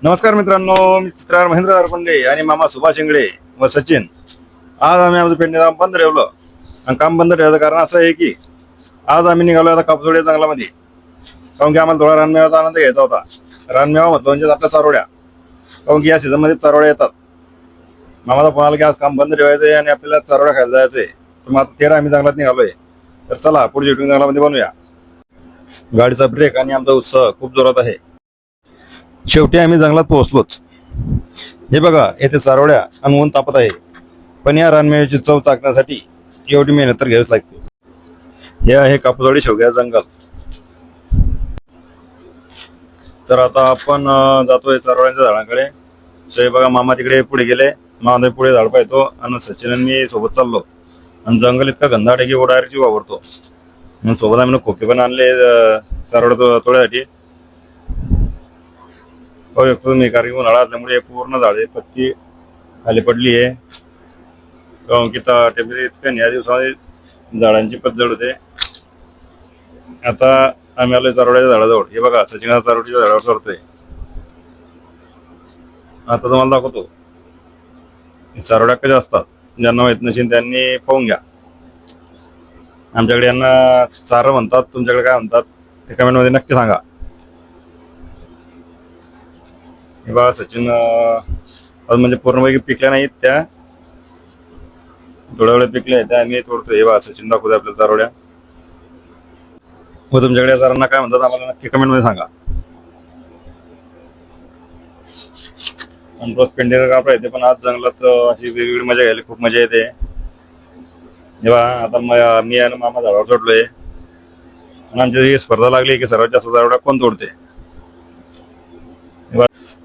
नमस्कार मित्रांनो, मी चित्रार महेंद्र दारपंडे आणि मामा सुभाष इंगळे व सचिन. आज आम्ही आमचं पेंडे काम बंद ठेवलं. आणि काम बंद ठेवायचं कारण असं आहे की आज आम्ही निघालो आता कापसोडे जंगलामध्ये. कारण की आम्हाला थोडा रानमेवाचा आनंद घ्यायचा होता. रानमेवा म्हटलं म्हणजे आपल्या चारोड्या. कारण की या सीझनमध्ये चारोड्या येतात. मामाचा फोन आला की आज काम बंद ठेवायचं आहे आणि आपल्याला चारोड्या खायला जायचंय. तर मग तेरा आम्ही जंगलात निघालोय. तर चला पुढे शूटिंग जंगलामध्ये बनवूया. गाडीचा ब्रेक आणि आमचा उत्साह खूप जोरात आहे. शेवटी आम्ही जंगलात पोहोचलोच. हे बघा, येथे चारोड्या आणि ऊन तापत आहे. पण या रानमेव्याची चव चाकण्यासाठी एवढी मेहनत तर घ्यावीच लागते. हे आहे कापूसवाडी शेवग्या जंगल. तर आता आपण जातोय चारोळ्यांच्या झाडाकडे. तर हे बघा, मामा तिकडे पुढे गेले. मामा पुढे झाड पाहतो आणि सचिन आणि मी सोबत चाललो. आणि जंगल इतका घनदाट आहे की ओढायची वावरतो. म्हणून सोबत आम्ही खोके पण आणले चारोळ्या तोड्यासाठी. पाहू शकतो तुम्ही, कारण की उन्हाळा असल्यामुळे पूर्ण झाडे पत्ती खाली पडली आहे. कारण की टेम्परेचर इतकं या दिवसामध्ये झाडांची पतझड होते. आता आम्ही आलोय चारोळ्याच्या झाडाजवळ. हे बघा, सचिन चारोळीच्या झाडावर चढतोय. आता तुम्हाला दाखवतो चारोळ्या कशा असतात. ज्यांना माहित नसेल त्यांनी पाहून घ्या. आमच्याकडे यांना चार म्हणतात, तुमच्याकडे काय म्हणतात ते कमेंट मध्ये नक्की सांगा. हे बघा, सचिन आज म्हणजे पूर्णपैकी पिकल्या नाहीत त्या, थोड्या वेळा पिकल्या आहेत त्या आम्ही तोडतोय. हे बघा, सचिन दाखवतोय आपल्या चारोळ्या. व तुमच्याकडे चारांना काय म्हणतात आम्हाला नक्की कमेंट मध्ये सांगा. आणि रोज पेंडे कापड येते, पण आज जंगलात अशी वेगवेगळी मजा घ्यायला खूप मजा येते. जेव्हा आता मी आणि मामा झाडावर चढलोय आणि आमची स्पर्धा लागली की सर्वात जास्त चारोळ्या कोण तोडते.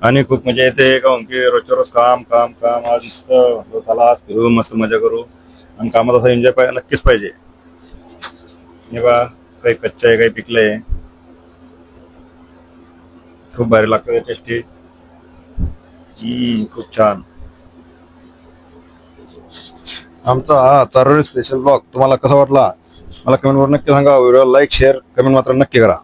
आणि खूप मजा येते. काहून की रोजच्या रोज काम काम काम. आज नुसतं चला फिरू, मस्त मजा करू. आणि कामात असा एन्जॉय नक्कीच पाहिजे. हे बा, काही कच्चं आहे, काही पिकलंय. खूप भारी लागतं, टेस्टी. खूप छान. आमचा हा चारोळी स्पेशल ब्लॉग तुम्हाला कसा वाटला मला कमेंटवर नक्की सांगा. व्हिडिओ लाईक शेअर कमेंट मात्र नक्की करा.